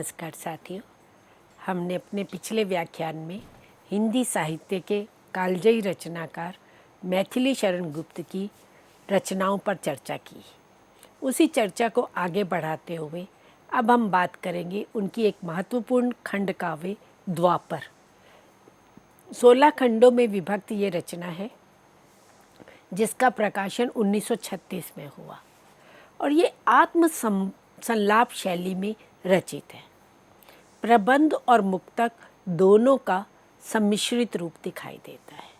नमस्कार साथियों। हमने अपने पिछले व्याख्यान में हिंदी साहित्य के कालजयी रचनाकार मैथिली शरण गुप्त की रचनाओं पर चर्चा की। उसी चर्चा को आगे बढ़ाते हुए अब हम बात करेंगे उनकी एक महत्वपूर्ण खंड काव्य द्वापर। 16 खंडों में विभक्त ये रचना है जिसका प्रकाशन 1936 में हुआ और ये आत्म संलाप शैली में रचित है। प्रबंध और मुक्तक दोनों का सम्मिश्रित रूप दिखाई देता है।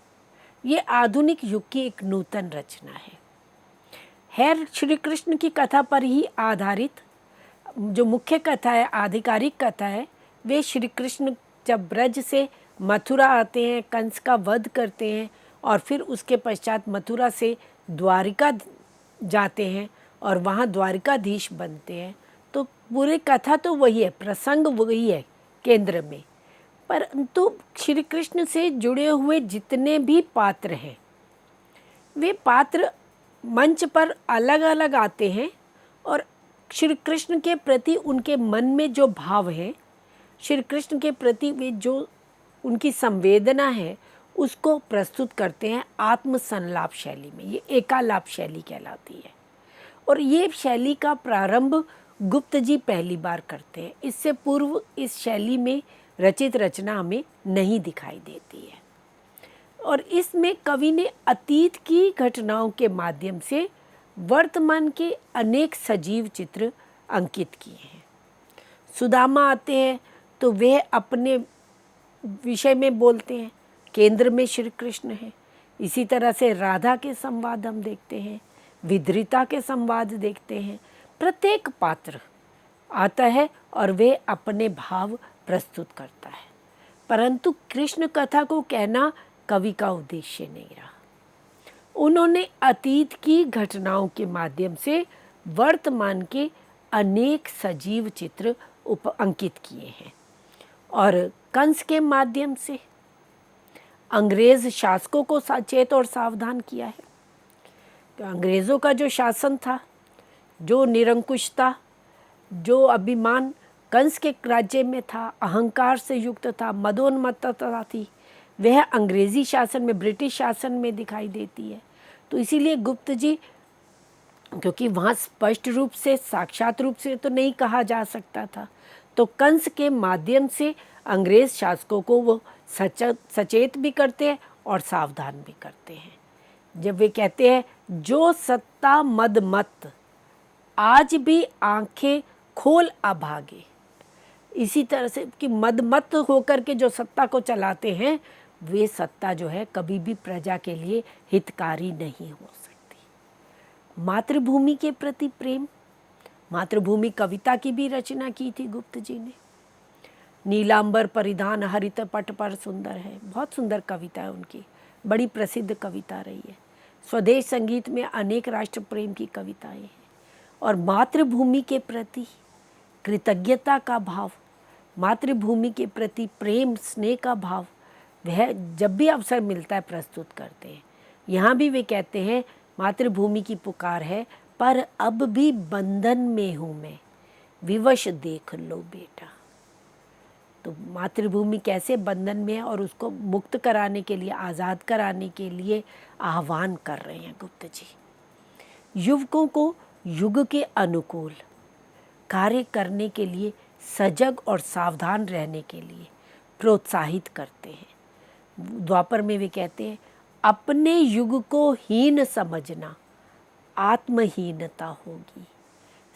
ये आधुनिक युग की एक नूतन रचना है श्री कृष्ण की कथा पर ही आधारित। जो मुख्य कथा है, आधिकारिक कथा है, वे श्री कृष्ण जब ब्रज से मथुरा आते हैं, कंस का वध करते हैं और फिर उसके पश्चात मथुरा से द्वारिका जाते हैं और वहाँ द्वारिकाधीश बनते हैं। तो पूरी कथा तो वही है, प्रसंग वही है केंद्र में, परंतु श्री कृष्ण से जुड़े हुए जितने भी पात्र हैं वे पात्र मंच पर अलग अलग आते हैं और श्री कृष्ण के प्रति उनके मन में जो भाव है, श्री कृष्ण के प्रति वे जो उनकी संवेदना है उसको प्रस्तुत करते हैं आत्म संलाप शैली में। ये एकालाप शैली कहलाती है और ये शैली का प्रारंभ गुप्त जी पहली बार करते हैं। इससे पूर्व इस शैली में रचित रचना हमें नहीं दिखाई देती है और इसमें कवि ने अतीत की घटनाओं के माध्यम से वर्तमान के अनेक सजीव चित्र अंकित किए हैं। सुदामा आते हैं तो वे अपने विषय में बोलते हैं, केंद्र में श्री कृष्ण है। इसी तरह से राधा के संवाद हम देखते हैं, विद्रिता के संवाद देखते हैं। प्रत्येक पात्र आता है और वे अपने भाव प्रस्तुत करता है, परंतु कृष्ण कथा को कहना कवि का उद्देश्य नहीं रहा। उन्होंने अतीत की घटनाओं के माध्यम से वर्तमान के अनेक सजीव चित्र अंकित किए हैं और कंस के माध्यम से अंग्रेज शासकों को सचेत और सावधान किया है। तो अंग्रेज़ों का जो शासन था, जो निरंकुश था, जो अभिमान कंस के राज्य में था, अहंकार से युक्त था, मदोन्मत्तता थी, वह अंग्रेज़ी शासन में, ब्रिटिश शासन में दिखाई देती है। तो इसीलिए गुप्त जी, क्योंकि वहाँ स्पष्ट रूप से साक्षात रूप से तो नहीं कहा जा सकता था, तो कंस के माध्यम से अंग्रेज़ शासकों को वो सचेत भी करते हैं और सावधान भी करते हैं। जब वे कहते हैं जो सत्ता मद मत आज भी आंखें खोल अभागे, इसी तरह से कि मदमत होकर के जो सत्ता को चलाते हैं वे सत्ता जो है कभी भी प्रजा के लिए हितकारी नहीं हो सकती। मातृभूमि के प्रति प्रेम, मातृभूमि कविता की भी रचना की थी गुप्त जी ने। नीलांबर परिधान हरित पट पर सुंदर है, बहुत सुंदर कविता है उनकी, बड़ी प्रसिद्ध कविता रही है। स्वदेश संगीत में अनेक राष्ट्र प्रेम की कविताएं हैं और मातृभूमि के प्रति कृतज्ञता का भाव, मातृभूमि के प्रति प्रेम स्नेह का भाव वह जब भी अवसर मिलता है प्रस्तुत करते हैं। यहाँ भी वे कहते हैं मातृभूमि की पुकार है पर अब भी बंधन में हूँ मैं, विवश देख लो बेटा। तो मातृभूमि कैसे बंधन में है और उसको मुक्त कराने के लिए, आज़ाद कराने के लिए आह्वान कर रहे हैं गुप्त जी। युवकों को युग के अनुकूल कार्य करने के लिए, सजग और सावधान रहने के लिए प्रोत्साहित करते हैं। द्वापर में वे कहते हैं अपने युग को हीन समझना आत्महीनता होगी,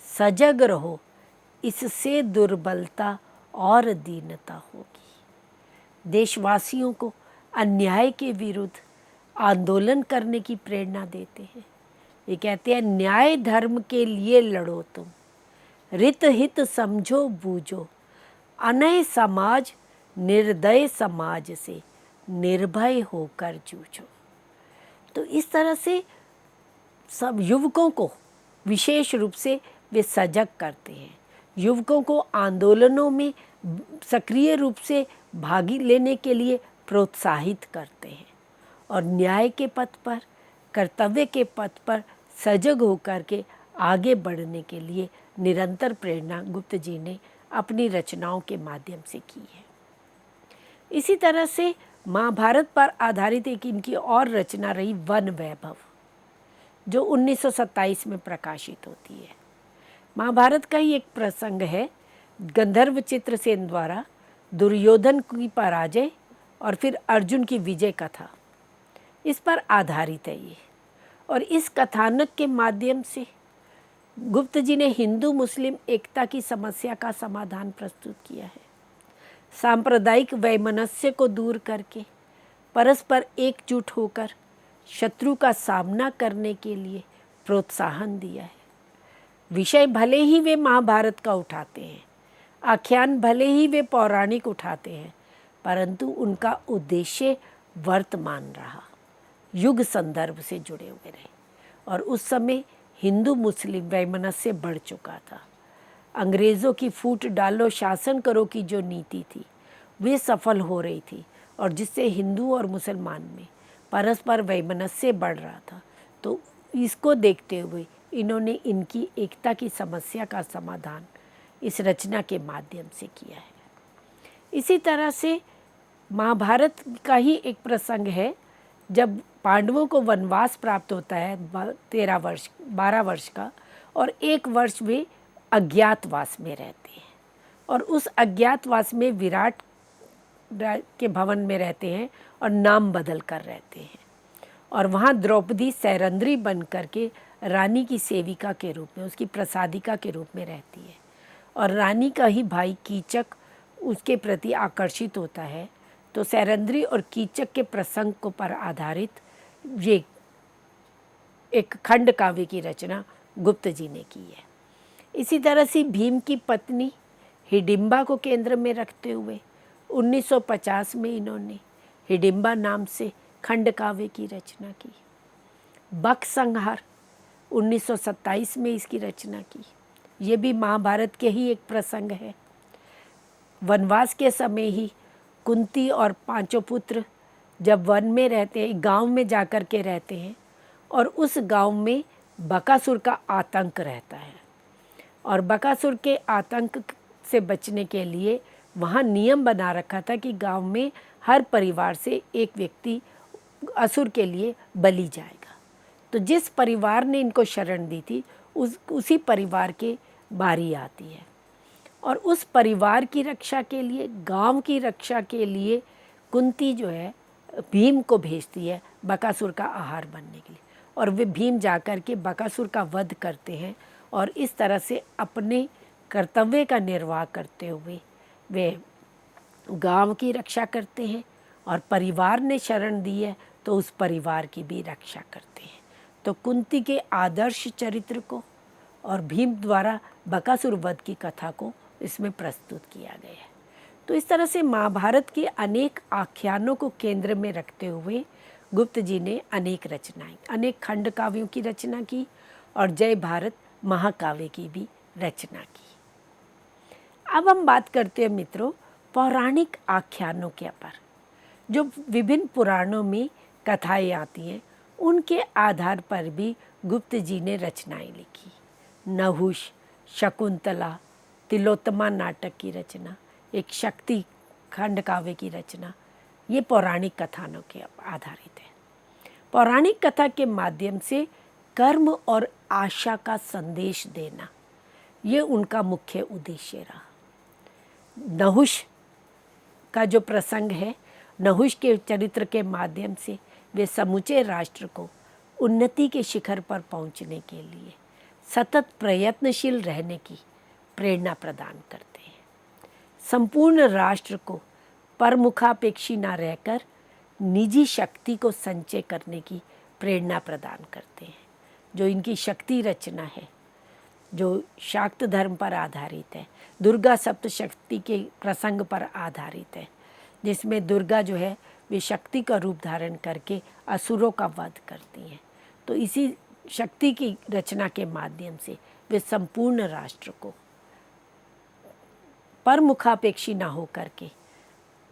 सजग रहो इससे दुर्बलता और दीनता होगी। देशवासियों को अन्याय के विरुद्ध आंदोलन करने की प्रेरणा देते हैं। ये कहते हैं न्याय धर्म के लिए लड़ो तुम, रित हित समझो बूझो, अनय समाज निर्दय समाज से निर्भय होकर जूझो। तो इस तरह से सब युवकों को विशेष रूप से वे सजग करते हैं, युवकों को आंदोलनों में सक्रिय रूप से भाग लेने के लिए प्रोत्साहित करते हैं और न्याय के पथ पर, कर्तव्य के पथ पर सजग होकर के आगे बढ़ने के लिए निरंतर प्रेरणा गुप्त जी ने अपनी रचनाओं के माध्यम से की है। इसी तरह से महाभारत पर आधारित एक इनकी और रचना रही वन वैभव, जो 1927 में प्रकाशित होती है। महाभारत का ही एक प्रसंग है, गंधर्व चित्रसेन द्वारा दुर्योधन की पराजय और फिर अर्जुन की विजय कथा, इस पर आधारित है ये। और इस कथानक के माध्यम से गुप्त जी ने हिंदू मुस्लिम एकता की समस्या का समाधान प्रस्तुत किया है। सांप्रदायिक वैमनस्य को दूर करके परस्पर एकजुट होकर शत्रु का सामना करने के लिए प्रोत्साहन दिया है। विषय भले ही वे महाभारत का उठाते हैं, आख्यान भले ही वे पौराणिक उठाते हैं, परंतु उनका उद्देश्य वर्तमान रहा, युग संदर्भ से जुड़े हुए रहे। और उस समय हिंदू मुस्लिम वैमनस्य बढ़ चुका था। अंग्रेज़ों की फूट डालो शासन करो की जो नीति थी वे सफल हो रही थी, और जिससे हिंदू और मुसलमान में परस्पर वैमनस्य बढ़ रहा था। तो इसको देखते हुए इन्होंने इनकी एकता की समस्या का समाधान इस रचना के माध्यम से किया है। इसी तरह से महाभारत का ही एक प्रसंग है, जब पांडवों को वनवास प्राप्त होता है 12 वर्ष का, और 1 वर्ष वे अज्ञातवास में रहते हैं, और उस अज्ञातवास में विराट के भवन में रहते हैं और नाम बदल कर रहते हैं। और वहाँ द्रौपदी सैरंध्री बन करके रानी की सेविका के रूप में, उसकी प्रसादिका के रूप में रहती है। और रानी का ही भाई कीचक उसके प्रति आकर्षित होता है। तो सैरंध्री और कीचक के प्रसंग को पर आधारित ये एक खंड काव्य की रचना गुप्त जी ने की है। इसी तरह से भीम की पत्नी हिडिंबा को केंद्र में रखते हुए 1950 में इन्होंने हिडिंबा नाम से खंड काव्य की रचना की। बक संहार 1927 में इसकी रचना की। ये भी महाभारत के ही एक प्रसंग है। वनवास के समय ही कुंती और पांचों पुत्र जब वन में रहते हैं, गांव में जाकर के रहते हैं, और उस गांव में बकासुर का आतंक रहता है। और बकासुर के आतंक से बचने के लिए वहाँ नियम बना रखा था कि गांव में हर परिवार से एक व्यक्ति असुर के लिए बलि जाएगा। तो जिस परिवार ने इनको शरण दी थी उसी परिवार के बारी आती है, और उस परिवार की रक्षा के लिए, गांव की रक्षा के लिए कुंती जो है भीम को भेजती है बकासुर का आहार बनने के लिए। और वे भीम जाकर के बकासुर का वध करते हैं, और इस तरह से अपने कर्तव्य का निर्वाह करते हुए वे गांव की रक्षा करते हैं, और परिवार ने शरण दी है तो उस परिवार की भी रक्षा करते हैं। तो कुंती के आदर्श चरित्र को और भीम द्वारा बकासुर वध की कथा को इसमें प्रस्तुत किया गया है। तो इस तरह से महाभारत के अनेक आख्यानों को केंद्र में रखते हुए गुप्त जी ने अनेक रचनाएं, अनेक खंड काव्यों की रचना की, और जय भारत महाकाव्य की भी रचना की। अब हम बात करते हैं मित्रों पौराणिक आख्यानों के पर, जो विभिन्न पुराणों में कथाएं आती हैं, उनके आधार पर भी गुप्त जी ने रचनाएं लिखी। नहुष, शकुंतला, तिलोत्तमा नाटक की रचना, एक शक्ति खंड काव्य की रचना, ये पौराणिक कथानों के आधारित है। पौराणिक कथा के माध्यम से कर्म और आशा का संदेश देना, ये उनका मुख्य उद्देश्य रहा। नहुष का जो प्रसंग है, नहुष के चरित्र के माध्यम से वे समूचे राष्ट्र को उन्नति के शिखर पर पहुंचने के लिए सतत प्रयत्नशील रहने की प्रेरणा प्रदान करते हैं। संपूर्ण राष्ट्र को परमुखापेक्षी न रहकर निजी शक्ति को संचय करने की प्रेरणा प्रदान करते हैं। जो इनकी शक्ति रचना है, जो शाक्त धर्म पर आधारित है, दुर्गा सप्तशक्ति के प्रसंग पर आधारित है, जिसमें दुर्गा जो है वे शक्ति का रूप धारण करके असुरों का वध करती हैं। तो इसी शक्ति की रचना के माध्यम से वे संपूर्ण राष्ट्र को परमुखापेक्षी न होकर के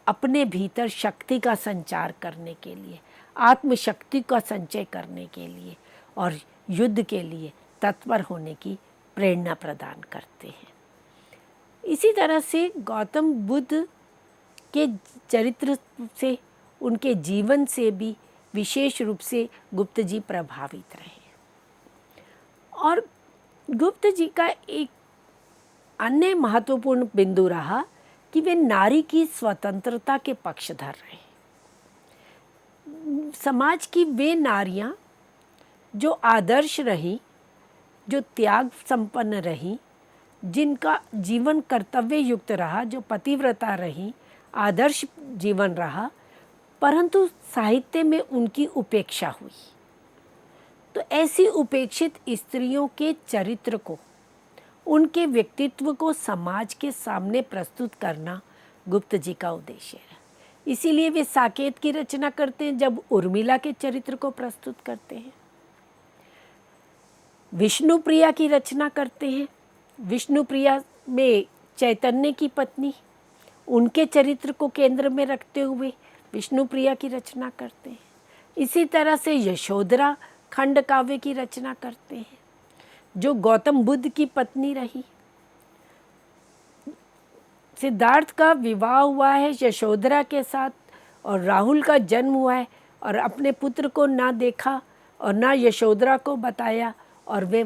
अपने भीतर शक्ति का संचार करने के लिए, आत्मशक्ति का संचय करने के लिए और युद्ध के लिए तत्पर होने की प्रेरणा प्रदान करते हैं। इसी तरह से गौतम बुद्ध के चरित्र से, उनके जीवन से भी विशेष रूप से गुप्त जी प्रभावित रहे। और गुप्त जी का एक अन्य महत्वपूर्ण बिंदु रहा कि वे नारी की स्वतंत्रता के पक्षधर रहे। समाज की वे नारियां जो आदर्श रहीं, जो त्याग संपन्न रहीं, जिनका जीवन कर्तव्य युक्त रहा, जो पतिव्रता रहीं, आदर्श जीवन रहा, परंतु साहित्य में उनकी उपेक्षा हुई। तो ऐसी उपेक्षित स्त्रियों के चरित्र को, उनके व्यक्तित्व को समाज के सामने प्रस्तुत करना गुप्त जी का उद्देश्य है। इसीलिए वे साकेत की रचना करते हैं जब उर्मिला के चरित्र को प्रस्तुत करते हैं। विष्णुप्रिया की रचना करते हैं। विष्णुप्रिया में चैतन्य की पत्नी, उनके चरित्र को केंद्र में रखते हुए विष्णुप्रिया की रचना करते हैं। इसी तरह से यशोधरा खंड काव्य की रचना करते हैं, जो गौतम बुद्ध की पत्नी रही। सिद्धार्थ का विवाह हुआ है यशोधरा के साथ और राहुल का जन्म हुआ है, और अपने पुत्र को ना देखा और ना यशोधरा को बताया, और वे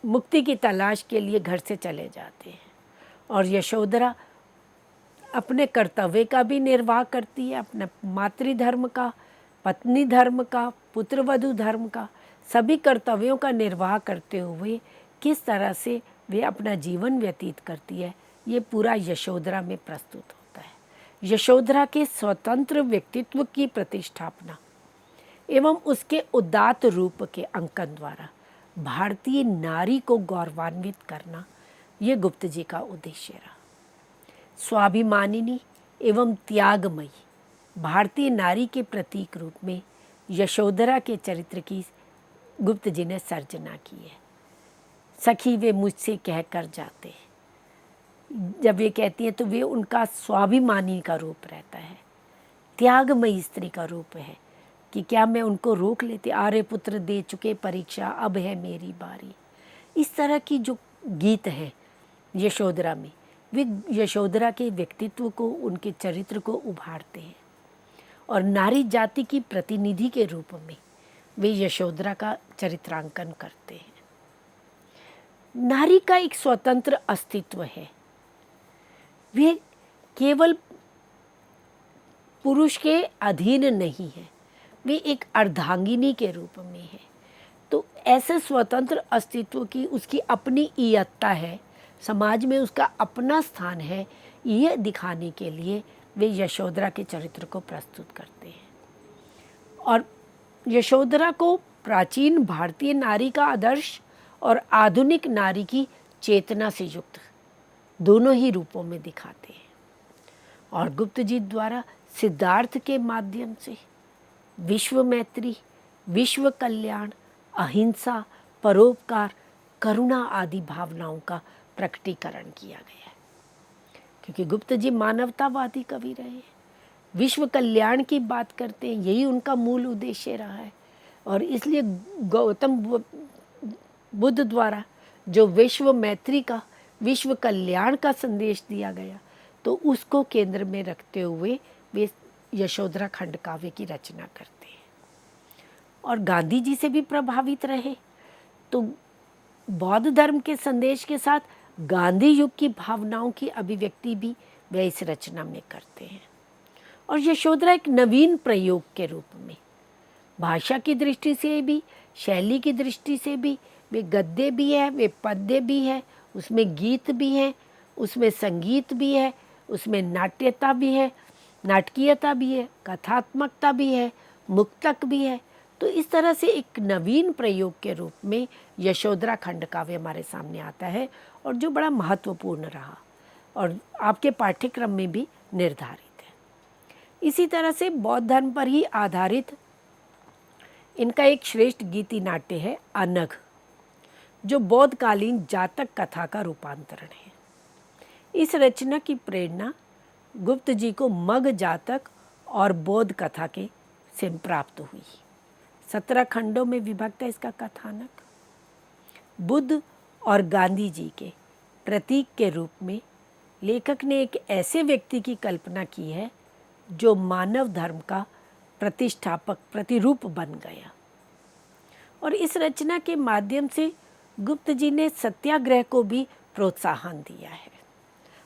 मुक्ति की तलाश के लिए घर से चले जाते हैं। और यशोधरा अपने कर्तव्य का भी निर्वाह करती है, अपने मातृधर्म का, पत्नी धर्म का, पुत्रवधू धर्म का, सभी कर्तव्यों का निर्वाह करते हुए किस तरह से वे अपना जीवन व्यतीत करती है, ये पूरा यशोधरा में प्रस्तुत होता है। यशोधरा के स्वतंत्र व्यक्तित्व की प्रतिष्ठापना एवं उसके उदात्त रूप के अंकन द्वारा भारतीय नारी को गौरवान्वित करना, ये गुप्त जी का उद्देश्य रहा। स्वाभिमानिनी एवं त्यागमयी भारतीय नारी के प्रतीक रूप में यशोधरा के चरित्र की गुप्त जी ने सर्जना की है। सखी वे मुझसे कह कर जाते हैं, जब वे कहती हैं तो वे उनका स्वाभिमानी का रूप रहता है, त्यागमयी स्त्री का रूप है कि क्या मैं उनको रोक लेती, आर्य पुत्र दे चुके परीक्षा, अब है मेरी बारी। इस तरह की जो गीत हैं यशोधरा में, वे यशोधरा के व्यक्तित्व को, उनके चरित्र को उभारते हैं और नारी जाति की प्रतिनिधि के रूप में वे यशोधरा का चरित्रांकन करते हैं। नारी का एक स्वतंत्र अस्तित्व है, वे केवल पुरुष के अधीन नहीं है, वे एक अर्धांगिनी के रूप में है। तो ऐसे स्वतंत्र अस्तित्व की उसकी अपनी इयत्ता है, समाज में उसका अपना स्थान है, ये दिखाने के लिए वे यशोधरा के चरित्र को प्रस्तुत करते हैं। और यशोधरा को प्राचीन भारतीय नारी का आदर्श और आधुनिक नारी की चेतना से युक्त दोनों ही रूपों में दिखाते हैं। और गुप्त जी द्वारा सिद्धार्थ के माध्यम से विश्व मैत्री, विश्व कल्याण, अहिंसा, परोपकार, करुणा आदि भावनाओं का प्रकटीकरण किया गया है। क्योंकि गुप्त जी मानवतावादी कवि रहे हैं, विश्व कल्याण की बात करते हैं, यही उनका मूल उद्देश्य रहा है। और इसलिए गौतम बुद्ध द्वारा जो विश्व मैत्री का, विश्व कल्याण का संदेश दिया गया, तो उसको केंद्र में रखते हुए वे यशोधरा खंड काव्य की रचना करते हैं। और गांधी जी से भी प्रभावित रहे, तो बौद्ध धर्म के संदेश के साथ गांधी युग की भावनाओं की अभिव्यक्ति भी वे इस रचना में करते हैं। और यशोधरा एक नवीन प्रयोग के रूप में भाषा की दृष्टि से भी, शैली की दृष्टि से भी, वे गद्य भी है, वे पद्य भी है, उसमें गीत भी है, उसमें संगीत भी है, उसमें नाट्यता भी है, नाटकीयता भी है, कथात्मकता भी है, मुक्तक भी है। तो इस तरह से एक नवीन प्रयोग के रूप में यशोधरा खंड काव्य हमारे सामने आता है, और जो बड़ा महत्वपूर्ण रहा और आपके पाठ्यक्रम में भी निर्धारित है। इसी तरह से बौद्ध धर्म पर ही आधारित इनका एक श्रेष्ठ गीति नाट्य है अनघ, जो बौद्धकालीन जातक कथा का रूपांतरण है। इस रचना की प्रेरणा गुप्त जी को मग जातक और बौद्ध कथा के से प्राप्त हुई। 17 खंडों में विभक्त है इसका कथानक। बुद्ध और गांधी जी के प्रतीक के रूप में लेखक ने एक ऐसे व्यक्ति की कल्पना की है जो मानव धर्म का प्रतिष्ठापक प्रतिरूप बन गया। और इस रचना के माध्यम से गुप्त जी ने सत्याग्रह को भी प्रोत्साहन दिया है,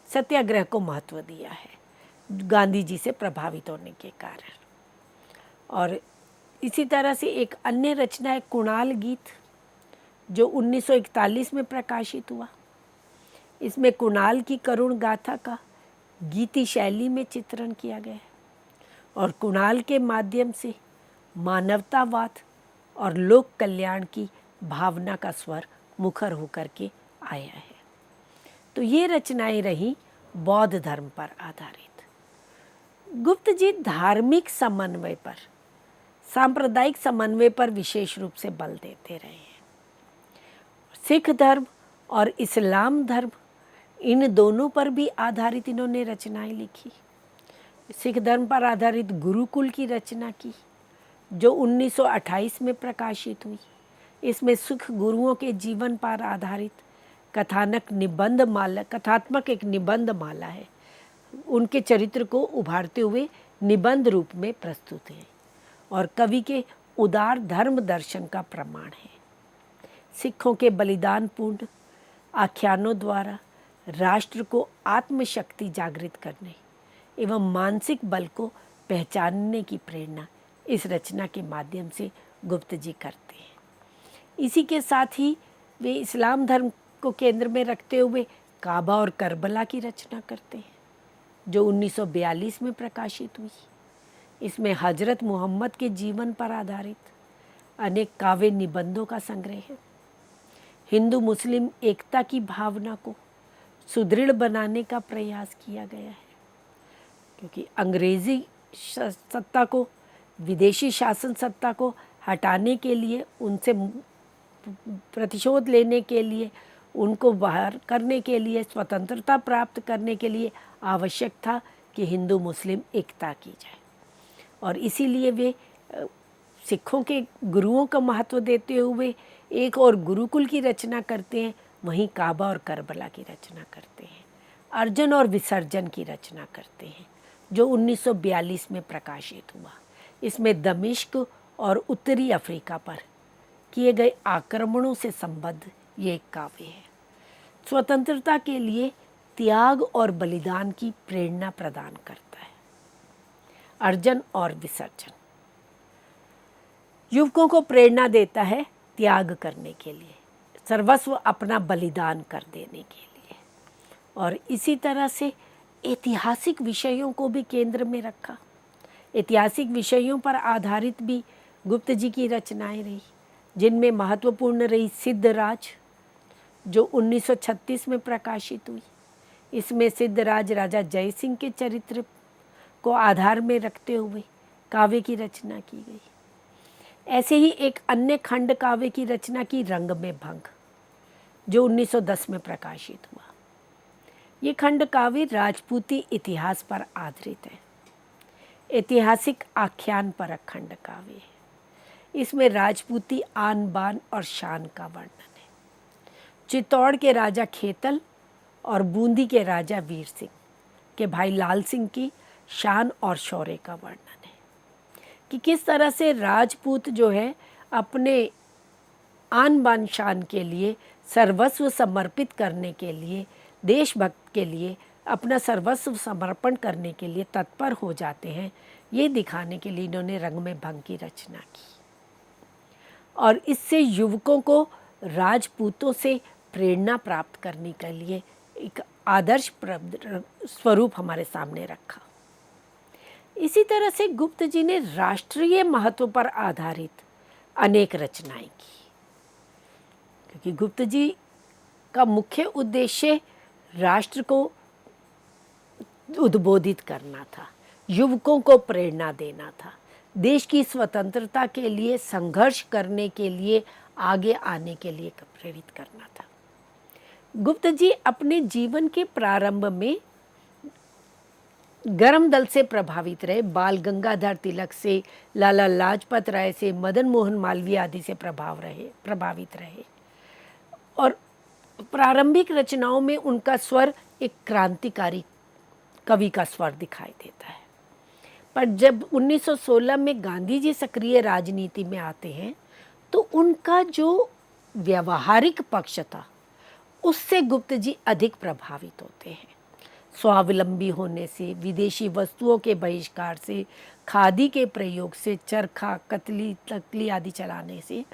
सत्याग्रह को महत्व दिया है गांधी जी से प्रभावित होने के कारण। और इसी तरह से एक अन्य रचना है कुणाल गीत, जो 1941 में प्रकाशित हुआ। इसमें कुणाल की करुण गाथा का गीति शैली में चित्रण किया गया है और कुणाल के माध्यम से मानवतावाद और लोक कल्याण की भावना का स्वर मुखर होकर के आया है। तो ये रचनाएं रही बौद्ध धर्म पर आधारित। गुप्त जी धार्मिक समन्वय पर, सांप्रदायिक समन्वय पर विशेष रूप से बल देते रहे हैं। सिख धर्म और इस्लाम धर्म, इन दोनों पर भी आधारित इन्होंने रचनाएं लिखी। सिख धर्म पर आधारित गुरुकुल की रचना की, जो 1928 में प्रकाशित हुई। इसमें सिख गुरुओं के जीवन पर आधारित कथात्मक एक निबंध माला है। उनके चरित्र को उभारते हुए निबंध रूप में प्रस्तुत है और कवि के उदार धर्म दर्शन का प्रमाण है। सिखों के बलिदानपूर्ण आख्यानों द्वारा राष्ट्र को आत्मशक्ति जागृत करने एवं मानसिक बल को पहचानने की प्रेरणा इस रचना के माध्यम से गुप्त जी करते हैं। इसी के साथ ही वे इस्लाम धर्म को केंद्र में रखते हुए काबा और करबला की रचना करते हैं, जो 1942 में प्रकाशित हुई। इसमें हजरत मोहम्मद के जीवन पर आधारित अनेक काव्य निबंधों का संग्रह है। हिंदू मुस्लिम एकता की भावना को सुदृढ़ बनाने का प्रयास किया गया है, क्योंकि अंग्रेजी सत्ता को, विदेशी शासन सत्ता को हटाने के लिए, उनसे प्रतिशोध लेने के लिए, उनको बाहर करने के लिए, स्वतंत्रता प्राप्त करने के लिए आवश्यक था कि हिंदू मुस्लिम एकता की जाए। और इसीलिए वे सिखों के गुरुओं का महत्व देते हुए एक और गुरुकुल की रचना करते हैं, वहीं काबा और करबला की रचना करते हैं। अर्जन और विसर्जन की रचना करते हैं, जो 1942 में प्रकाशित हुआ। इसमें दमिश्क और उत्तरी अफ्रीका पर किए गए आक्रमणों से संबद्ध ये एक काव्य है। स्वतंत्रता के लिए त्याग और बलिदान की प्रेरणा प्रदान करता है। अर्जन और विसर्जन युवकों को प्रेरणा देता है त्याग करने के लिए, सर्वस्व अपना बलिदान कर देने के लिए। और इसी तरह से ऐतिहासिक विषयों को भी केंद्र में रखा। ऐतिहासिक विषयों पर आधारित भी गुप्त जी की रचनाएं रही, जिनमें महत्वपूर्ण रही सिद्धराज, जो 1936 में प्रकाशित हुई। इसमें सिद्धराज राजा जय सिंह के चरित्र को आधार में रखते हुए काव्य की रचना की गई। ऐसे ही एक अन्य खंड काव्य की रचना की रंग में भंग, जो 1910 में प्रकाशित हुआ। ये खंड काव्य राजपूती इतिहास पर आधारित है, ऐतिहासिक आख्यान पर खंड काव्य है। इसमें राजपूती आन बान और शान का वर्णन है। चित्तौड़ के राजा खेतल और बूंदी के राजा वीर सिंह के भाई लाल सिंह की शान और शौर्य का वर्णन है कि किस तरह से राजपूत जो है अपने आन बान शान के लिए, सर्वस्व समर्पित करने के लिए, देशभक्त के लिए अपना सर्वस्व समर्पण करने के लिए तत्पर हो जाते हैं। ये दिखाने के लिए इन्होंने रंग में भंग की रचना की और इससे युवकों को राजपूतों से प्रेरणा प्राप्त करने के लिए एक आदर्श स्वरूप हमारे सामने रखा। इसी तरह से गुप्त जी ने राष्ट्रीय महत्व पर आधारित अनेक रचनाएं की, क्योंकि गुप्त जी का मुख्य उद्देश्य राष्ट्र को उद्बोधित करना था, युवकों को प्रेरणा देना था, देश की स्वतंत्रता के लिए संघर्ष करने के लिए, आगे आने के लिए प्रेरित करना था। गुप्त जी अपने जीवन के प्रारंभ में गरम दल से प्रभावित रहे, बाल गंगाधर तिलक से, लाला लाजपत राय से, मदन मोहन मालवीय आदि से प्रभावित रहे और प्रारंभिक रचनाओं में उनका स्वर एक क्रांतिकारी कवि का स्वर दिखाई देता है। पर जब 1916 में गांधी जी सक्रिय राजनीति में आते हैं तो उनका जो व्यवहारिक पक्ष था उससे गुप्त जी अधिक प्रभावित होते हैं। स्वावलंबी होने से, विदेशी वस्तुओं के बहिष्कार से, खादी के प्रयोग से, चरखा, कतली, तकली आदि चलाने से,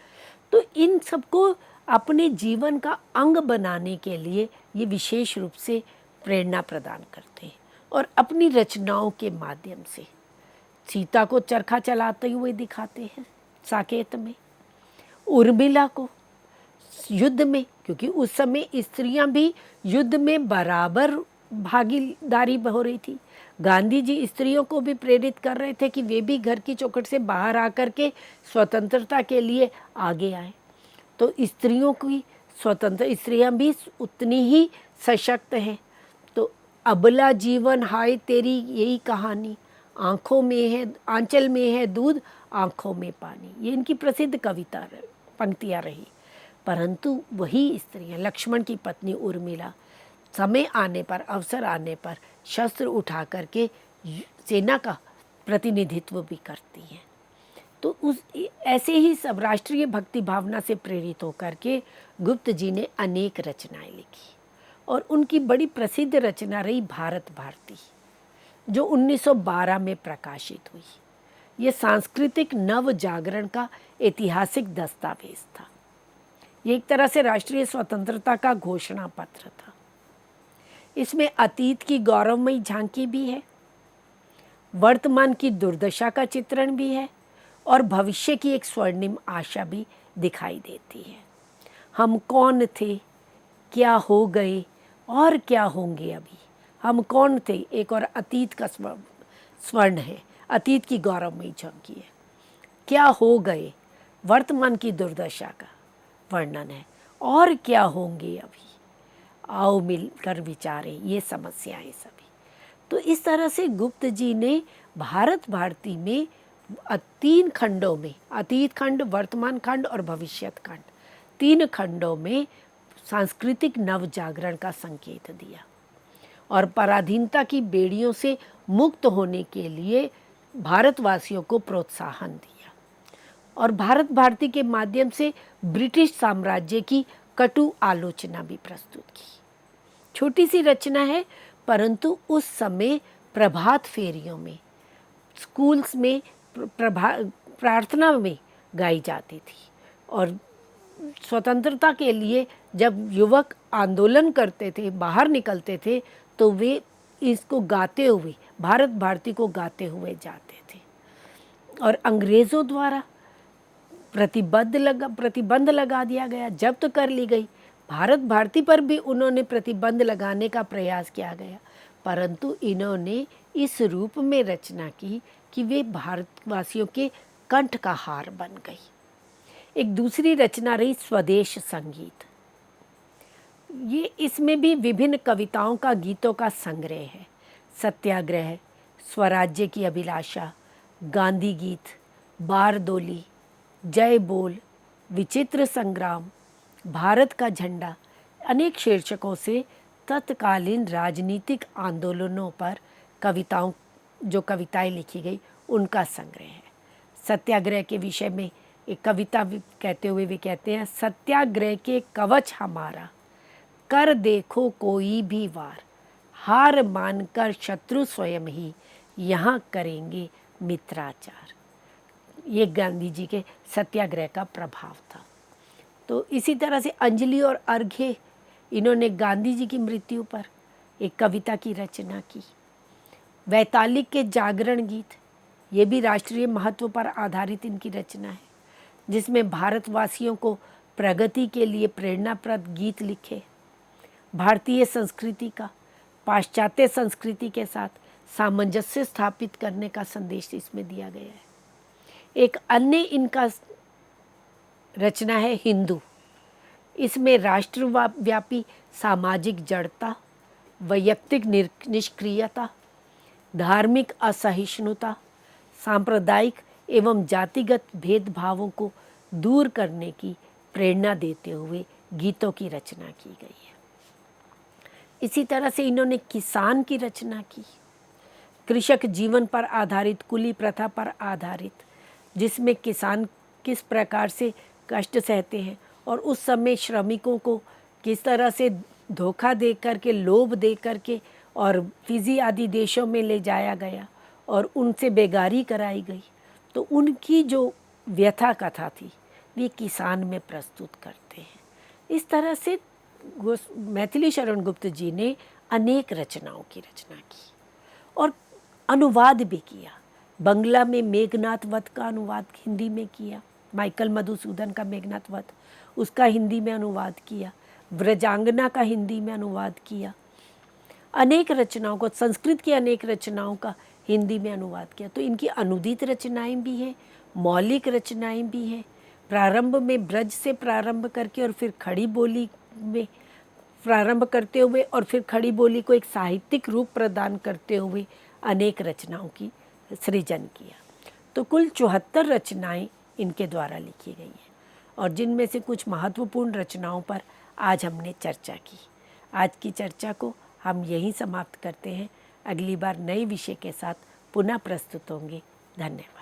तो इन सबको अपने जीवन का अंग बनाने के लिए ये विशेष रूप से प्रेरणा प्रदान करते हैं और अपनी रचनाओं के माध्यम से सीता को चरखा चलाते हुए दिखाते हैं साकेत में, उर्मिला को युद्ध में, क्योंकि उस समय स्त्रियां भी युद्ध में बराबर भागीदारी हो रही थी। गांधी जी स्त्रियों को भी प्रेरित कर रहे थे कि वे भी घर की चौखट से बाहर आकर के स्वतंत्रता के लिए आगे आए। तो स्त्रियों की स्वतंत्र, स्त्रियां भी उतनी ही सशक्त हैं। तो अबला जीवन हाय तेरी यही कहानी, आँखों में है आंचल में है दूध, आँखों में पानी, ये इनकी प्रसिद्ध कविता पंक्तियाँ रही। परंतु वही स्त्रियाँ, लक्ष्मण की पत्नी उर्मिला, समय आने पर, अवसर आने पर शस्त्र उठा करके सेना का प्रतिनिधित्व भी करती हैं। तो उस ऐसे ही सब राष्ट्रीय भक्ति भावना से प्रेरित होकर के गुप्त जी ने अनेक रचनाएं लिखी और उनकी बड़ी प्रसिद्ध रचना रही भारत भारती, जो 1912 में प्रकाशित हुई। ये सांस्कृतिक नव जागरण का ऐतिहासिक दस्तावेज था। ये एक तरह से राष्ट्रीय स्वतंत्रता का घोषणा पत्र था। इसमें अतीत की गौरवमयी झांकी भी है, वर्तमान की दुर्दशा का चित्रण भी है और भविष्य की एक स्वर्णिम आशा भी दिखाई देती है। हम कौन थे, क्या हो गए और क्या होंगे अभी। हम कौन थे एक और अतीत का स्वर्ण है, अतीत की गौरवमयी झांकी है। क्या हो गए वर्तमान की दुर्दशा का वर्णन है और क्या होंगे अभी। आओ मिलकर विचारें ये समस्याएं सभी। तो इस तरह से गुप्त जी ने भारत भारती में 3 खंडों में, अतीत खंड, वर्तमान खंड और भविष्यत खंड, 3 खंडों में सांस्कृतिक नव जागरण का संकेत दिया और पराधीनता की बेड़ियों से मुक्त होने के लिए भारतवासियों को प्रोत्साहन दिया और भारत भारती के माध्यम से ब्रिटिश साम्राज्य की कटु आलोचना भी प्रस्तुत की। छोटी सी रचना है, परंतु उस समय प्रभात फेरियों में, स्कूल्स में प्रार्थना में गाई जाती थी और स्वतंत्रता के लिए जब युवक आंदोलन करते थे, बाहर निकलते थे, तो वे इसको गाते हुए, भारत भारती को गाते हुए जाते थे। और अंग्रेज़ों द्वारा प्रतिबंध लगा दिया गया, जब्त कर ली गई। भारत भारती पर भी उन्होंने प्रतिबंध लगाने का प्रयास किया गया, परंतु इन्होंने इस रूप में रचना की कि वे भारतवासियों के कंठ का हार बन गई। एक दूसरी रचना रही स्वदेश संगीत। ये इसमें भी विभिन्न कविताओं का, गीतों का संग्रह है। सत्याग्रह, स्वराज्य की अभिलाषा, गांधी गीत, बारदोली, जय बोल, विचित्र संग्राम, भारत का झंडा, अनेक शीर्षकों से तत्कालीन राजनीतिक आंदोलनों पर कविताएं लिखी गई, उनका संग्रह है। सत्याग्रह के विषय में एक कविता कहते हुए वे कहते हैं, सत्याग्रह के कवच हमारा, कर देखो कोई भी वार, हार मानकर शत्रु स्वयं ही यहाँ करेंगे मित्राचार। ये गांधी जी के सत्याग्रह का प्रभाव था। तो इसी तरह से अंजलि और अर्घ्य, इन्होंने गांधी जी की मृत्यु पर एक कविता की रचना की। वैतालिक के जागरण गीत, ये भी राष्ट्रीय महत्व पर आधारित इनकी रचना है, जिसमें भारतवासियों को प्रगति के लिए प्रेरणाप्रद गीत लिखे। भारतीय संस्कृति का पाश्चात्य संस्कृति के साथ सामंजस्य स्थापित करने का संदेश इसमें दिया गया है। एक अन्य इनका रचना है हिंदू। इसमें राष्ट्रव्यापी सामाजिक जड़ता, वैयक्तिक निष्क्रियता, धार्मिक असहिष्णुता, सांप्रदायिक एवं जातिगत भेदभावों को दूर करने की प्रेरणा देते हुए गीतों की रचना की गई है। इसी तरह से इन्होंने किसान की रचना की, कृषक जीवन पर आधारित, कुली प्रथा पर आधारित, जिसमें किसान किस प्रकार से कष्ट सहते हैं और उस समय श्रमिकों को किस तरह से धोखा दे करके, लोभ दे करके और फिजी आदि देशों में ले जाया गया और उनसे बेगारी कराई गई। तो उनकी जो व्यथा कथा थी वे किसान में प्रस्तुत करते हैं। इस तरह से मैथिली शरण गुप्त जी ने अनेक रचनाओं की रचना की और अनुवाद भी किया। बंगला में मेघनाथ वध का अनुवाद हिंदी में किया, माइकल मधुसूदन का मेघनाथ वध, उसका हिंदी में अनुवाद किया। व्रजांगना का हिंदी में अनुवाद किया। अनेक रचनाओं को, संस्कृत की अनेक रचनाओं का हिंदी में अनुवाद किया। तो इनकी अनुदित रचनाएं भी हैं, मौलिक रचनाएं भी हैं। प्रारंभ में ब्रज से प्रारंभ करके और फिर खड़ी बोली में प्रारंभ करते हुए और फिर खड़ी बोली को एक साहित्यिक रूप प्रदान करते हुए अनेक रचनाओं की सृजन किया। तो कुल 74 रचनाएं इनके द्वारा लिखी गई हैं और जिनमें से कुछ महत्वपूर्ण रचनाओं पर आज हमने चर्चा की। आज की चर्चा को हम यहीं समाप्त करते हैं। अगली बार नए विषय के साथ पुनः प्रस्तुत होंगे। धन्यवाद।